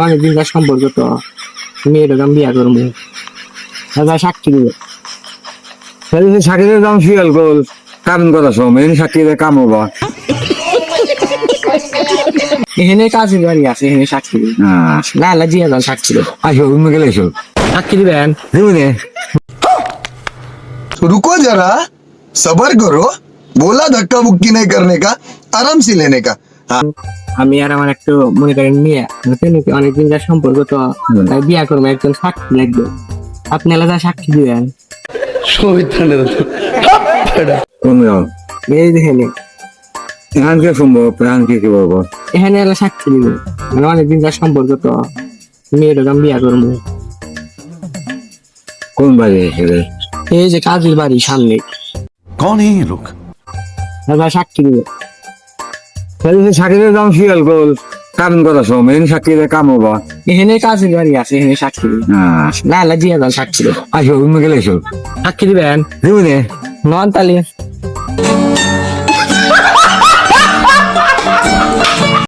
অনেকদিনকার সম্পর্ক তো মেয়েটা আমি বিয়া করবো দাদা সাক্ষী দিবে সাকিদের দাম শিয়াল গোল কারণ কথা মেন সাকিদের কাম হবা এখানে কাজের বাড়ি আছে এখানে সাক্ষী দিবে না আল্লাহ জিয়া দাও সাক্ষী দেবো আসো তুমি গেলে এসো সাক্ষী দিবেন দিবনে रुको जरा सबर करो बोला धक्का मुक्की नहीं करने का आराम से लेने का আমি আর আমার একটু মনে করেন মেয়ে অনেকদিনকার সম্পর্ক তো তাই বিয়া করবো একজন সাক্ষী লাগবে আপনি আলাদা সাক্ষী দিবেন তুমি যাও এই দেখেন এখানকে সম্ভব এখানকে কি বলবো এখানে এলা সাক্ষী দিবে মানে অনেকদিনকার সম্পর্ক তো মেয়েটা আমি বিয়া করবো কোন বাড়ি এসে এই যে কাজের বাড়ি সামনে कौन है ये लोग? দাদা সাক্ষী দিবে সাকিদের দাম শিয়াল গোল কারণ কথা মেন সাকিদের কাম হবা এখানে কাজের বাড়ি আছে এখানে সাক্ষী দিবে না আল্লাহ জিয়া দাও সাক্ষী দেবো আসো তুমি গেলে এসো সাক্ষী দিবেন দিবনে নন তালি